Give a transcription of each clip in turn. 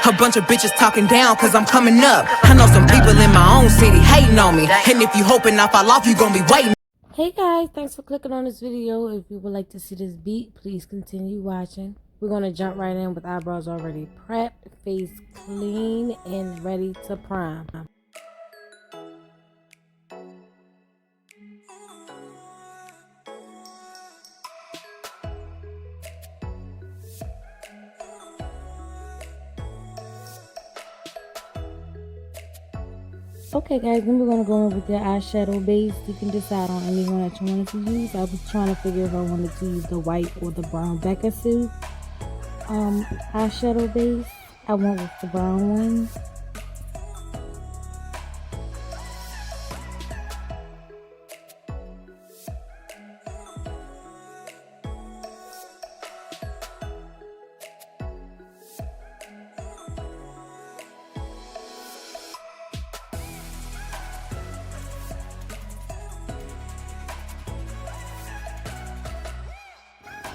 A bunch of bitches talking down cause I'm coming up. I know some people in my own city hating on me, and if you hoping I fall off, you gon' be waiting. Hey guys, thanks for clicking on this video. If you would like to see this beat, please continue watching. We're going to jump right in with eyebrows already prepped, face clean, and ready to prime. Okay guys, then we're going to go in with your eyeshadow base. You can decide on anyone that you wanted to use. I was trying to figure if I wanted to use the white or the brown Beckisue eyeshadow base. I went with the brown one.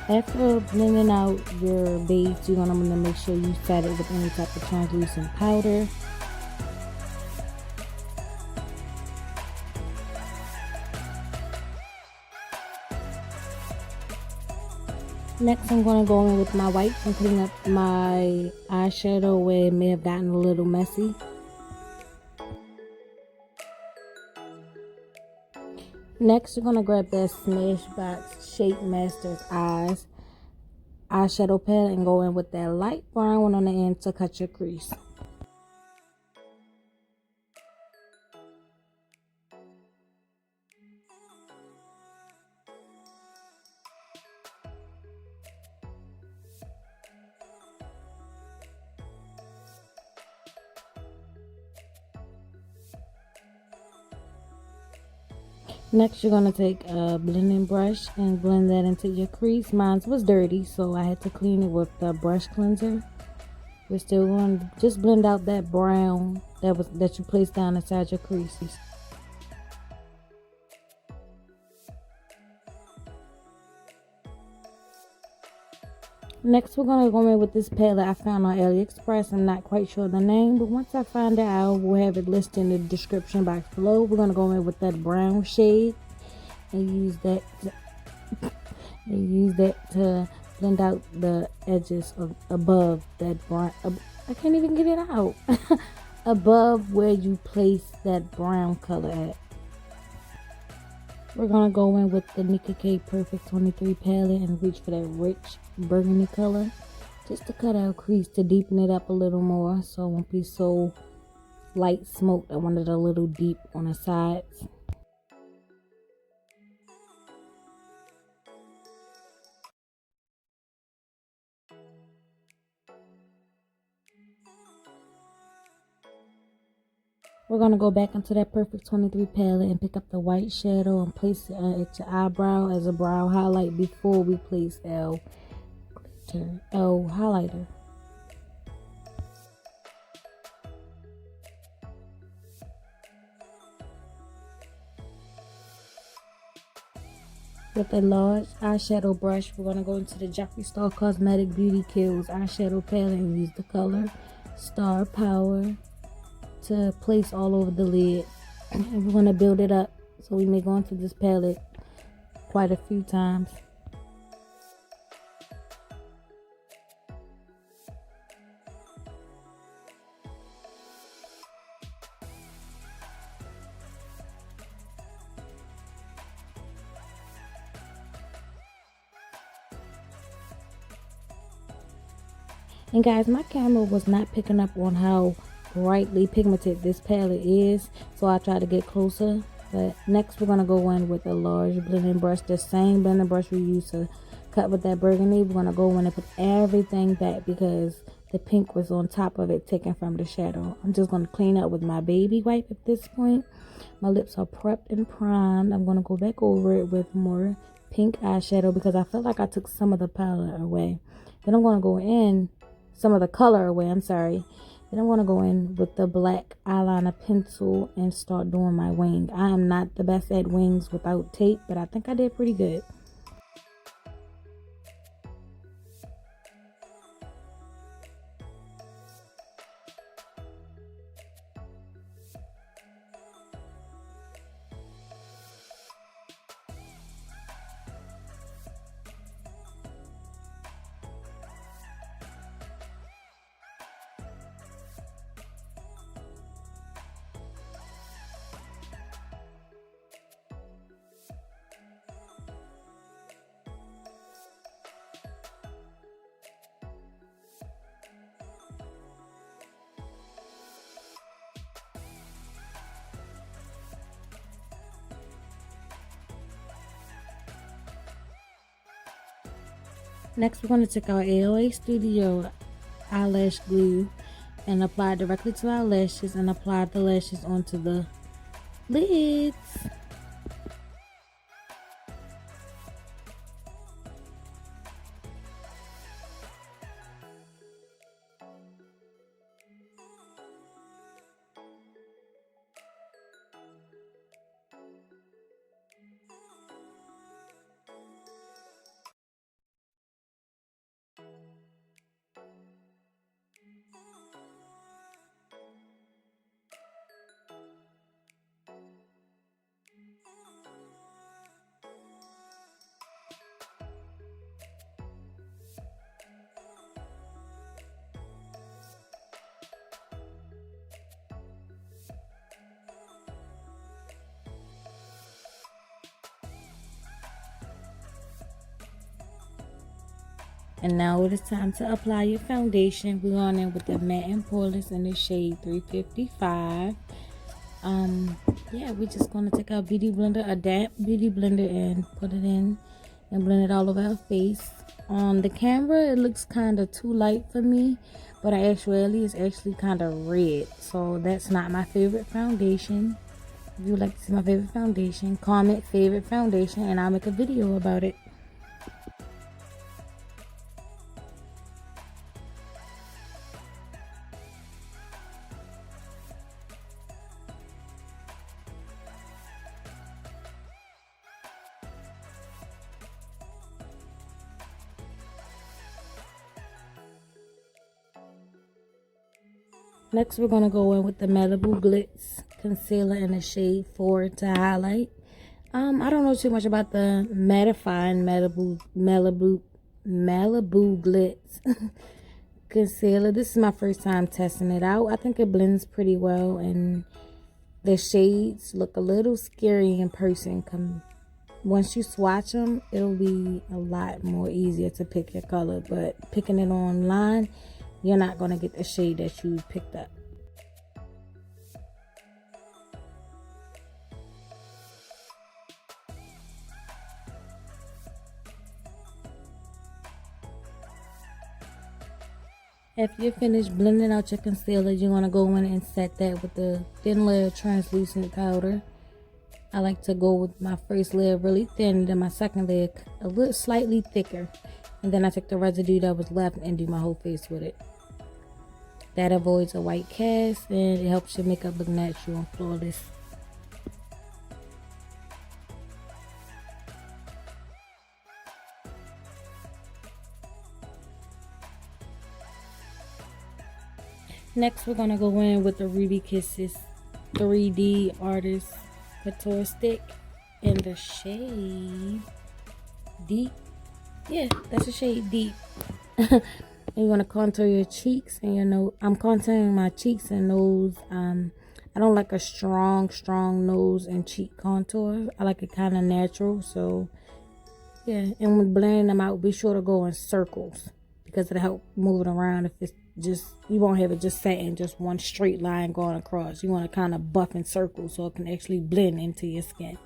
After blending out your base, you're going to want to make sure you set it with any type of translucent powder. Next, I'm going to go in with my whites and clean up my eyeshadow where it may have gotten a little messy. Next, you're going to grab that Smashbox Shape Masters Eyes eyeshadow palette and go in with that light brown one on the end to cut your crease. Next, you're going to take a blending brush and blend that into your crease. Mine was dirty, so I had to clean it with the brush cleanser. We're still going to just blend out that brown that you placed down inside your creases. Next, we're going to go in with this palette I found on Aliexpress. I'm not quite sure the name, but once I find it, I will have it listed in the description box below. We're going to go in with that brown shade and use that to blend out the edges above that brown. I can't even get it out. Above where you place that brown color at. We're going to go in with the Nicka K Perfect 23 palette and reach for that rich burgundy color. Just to cut our crease to deepen it up a little more so it won't be so light smoked. I want it a little deep on the sides. We're going to go back into that Perfect 23 palette and pick up the white shadow and place it at your eyebrow as a brow highlight before we place our highlighter. With a large eyeshadow brush, we're going to go into the Jeffree Cosmetic Beauty Kills eyeshadow palette and use the color Star Power to place all over the lid. And we're going to build it up so we may go into this palette quite a few times. And guys, my camera was not picking up on how brightly pigmented this palette is, so I try to get closer. But next we're going to go in with a large blending brush, the same blending brush we used to cut with that burgundy. We're going to go in and put everything back because the pink was on top of it, taken from the shadow. I'm just going to clean up with my baby wipe at this point. My lips are prepped and primed. I'm going to go back over it with more pink eyeshadow because I felt like I took some of the powder away. Then I'm going to go in some of the color away, I'm sorry. Then I'm going to go in with the black eyeliner pencil and start doing my wing. I am not the best at wings without tape, but I think I did pretty good. Next, we're going to take our AOA Studio eyelash glue and apply it directly to our lashes and apply the lashes onto the lids. And now it is time to apply your foundation. We're going in with the Matte and Poreless in the shade 355. Yeah, we're just going to take our beauty blender, a damp beauty blender, and put it in and blend it all over our face. On the camera, it looks kind of too light for me, but actually, it's actually kind of red. So that's not my favorite foundation. If you would like to see my favorite foundation, comment favorite foundation, and I'll make a video about it. Next, we're going to go in with the Malibu Glitz Concealer in the shade 4 to highlight. I don't know too much about the matifying Malibu Glitz Concealer. This is my first time testing it out. I think it blends pretty well, and the shades look a little scary in person. Once you swatch them, it'll be a lot more easier to pick your color, but picking it online, you're not going to get the shade that you picked up. After you're finished blending out your concealer, you're going to go in and set that with the thin layer of translucent powder. I like to go with my first layer really thin, then my second layer a little slightly thicker. And then I take the residue that was left and do my whole face with it. That avoids a white cast and it helps your makeup look natural and flawless. Next, we're going to go in with the Ruby Kisses 3D Artist Couture Stick in the shade Deep. Yeah, that's a shade Deep. And you're going to contour your cheeks and your nose. I'm contouring my cheeks and nose. I don't like a strong nose and cheek contour. I like it kind of natural. So, yeah. And when blending them out, be sure to go in circles because it'll help move it around. If it's just, you won't have it just set in just one straight line going across. You want to kind of buff in circles so it can actually blend into your skin.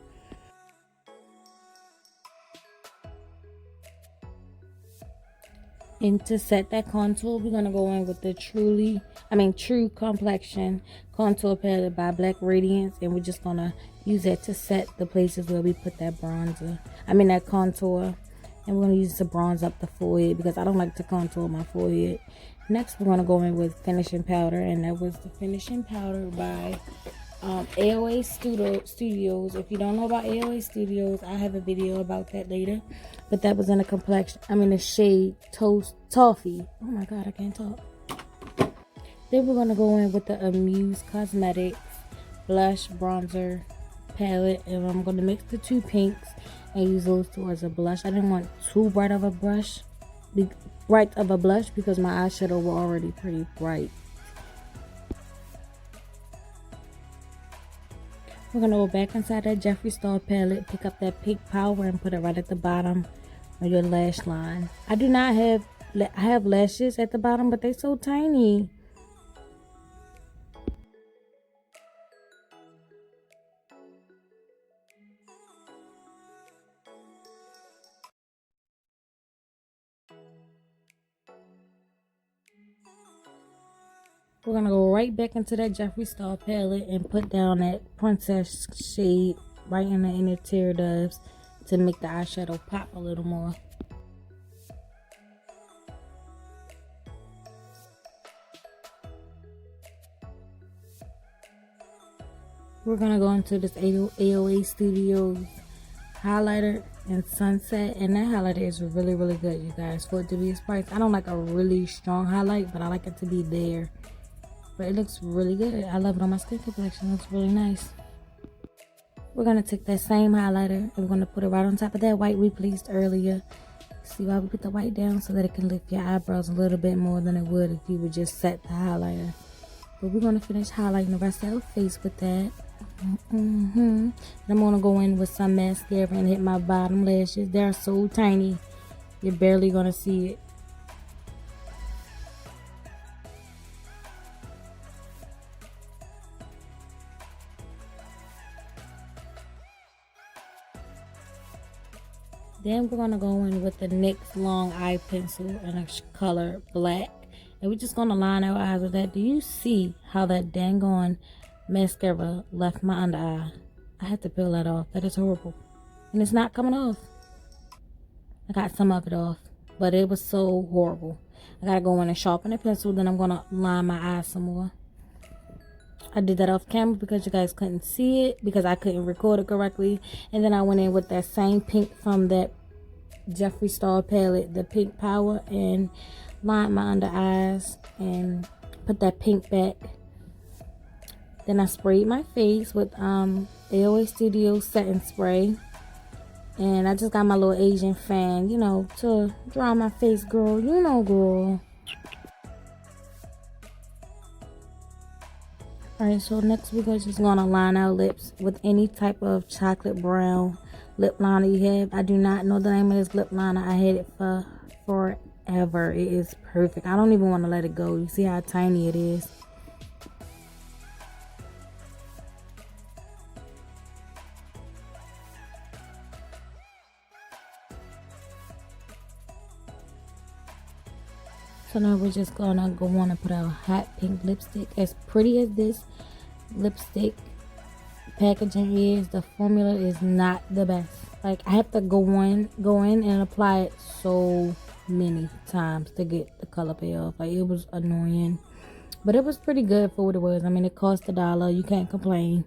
And to set that contour, we're going to go in with the True Complexion Contour Palette by Black Radiance. And we're just going to use that to set the places where we put that that contour. And we're going to use it to bronze up the forehead because I don't like to contour my forehead. Next, we're going to go in with finishing powder. And that was the finishing powder by AOA Studios. If you don't know about AOA Studios, I have a video about that later. But that was in the shade Toffee. Oh my god, I can't talk. Then we're going to go in with the Amuse Cosmetics Blush Bronzer Palette. And I'm going to mix the two pinks and use those two as a blush. I didn't want too bright of a blush because my eyeshadow were already pretty bright. We're going to go back inside that Jeffree palette, pick up that pink powder and put it right at the bottom of your lash line. I have lashes at the bottom, but they're so tiny. We're gonna go right back into that Jeffree Star palette and put down that princess shade right in the inner tear ducts to make the eyeshadow pop a little more. We're gonna go into this AOA Studios highlighter in Sunset, and that highlighter is really good, you guys, for it to be its price. I don't like a really strong highlight, but I like it to be there. But it looks really good. I love it on my skin complexion. It looks really nice. We're gonna take that same highlighter and we're gonna put it right on top of that white we placed earlier. See why we put the white down? So that it can lift your eyebrows a little bit more than it would if you would just set the highlighter. But we're gonna finish highlighting the rest of our face with that. And I'm gonna go in with some mascara and hit my bottom lashes. They're so tiny, you're barely gonna see it. Then we're gonna go in with the NYX long eye pencil in a color black, and we're just gonna line our eyes with that. Do you see how that dang on mascara left my under eye? I had to peel that off. That is horrible, and it's not coming off. I got some of it off, but it was so horrible. I gotta go in and sharpen the pencil, then I'm gonna line my eyes some more. I did that off camera because you guys couldn't see it, because I couldn't record it correctly. And then I went in with that same pink from that Jeffree Star palette, the Pink Power, and lined my under eyes and put that pink back. Then I sprayed my face with AOA Studio setting spray. And I just got my little Asian fan, you know, to dry my face, girl. You know, girl. Alright, so next we're just gonna line our lips with any type of chocolate brown lip liner you have. I do not know the name of this lip liner. I had it for forever. It is perfect. I don't even want to let it go. You see how tiny it is. So now we're just gonna go on and put our hot pink lipstick. As pretty as this lipstick packaging is, the formula is not the best. Like, I have to go in and apply it so many times to get the color payoff. Like, it was annoying, but it was pretty good for what it was. I mean, it cost $1. You can't complain.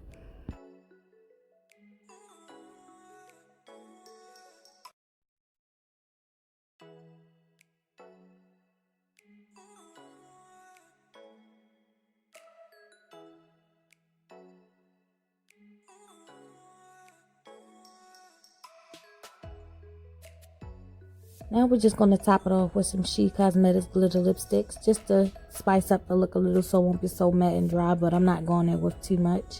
Now we're just going to top it off with some S.he Cosmetics glitter lipsticks, just to spice up the look a little so it won't be so matte and dry, but I'm not going there with too much.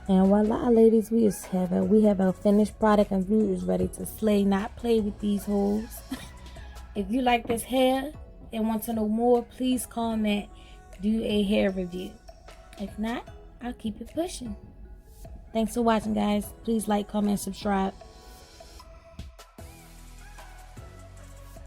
And voila, ladies, we have our finished product, and we is ready to slay, not play with these hoes. If you like this hair and want to know more, please comment, do a hair review. If not, I'll keep it pushing. Thanks for watching, guys. Please like, comment, subscribe.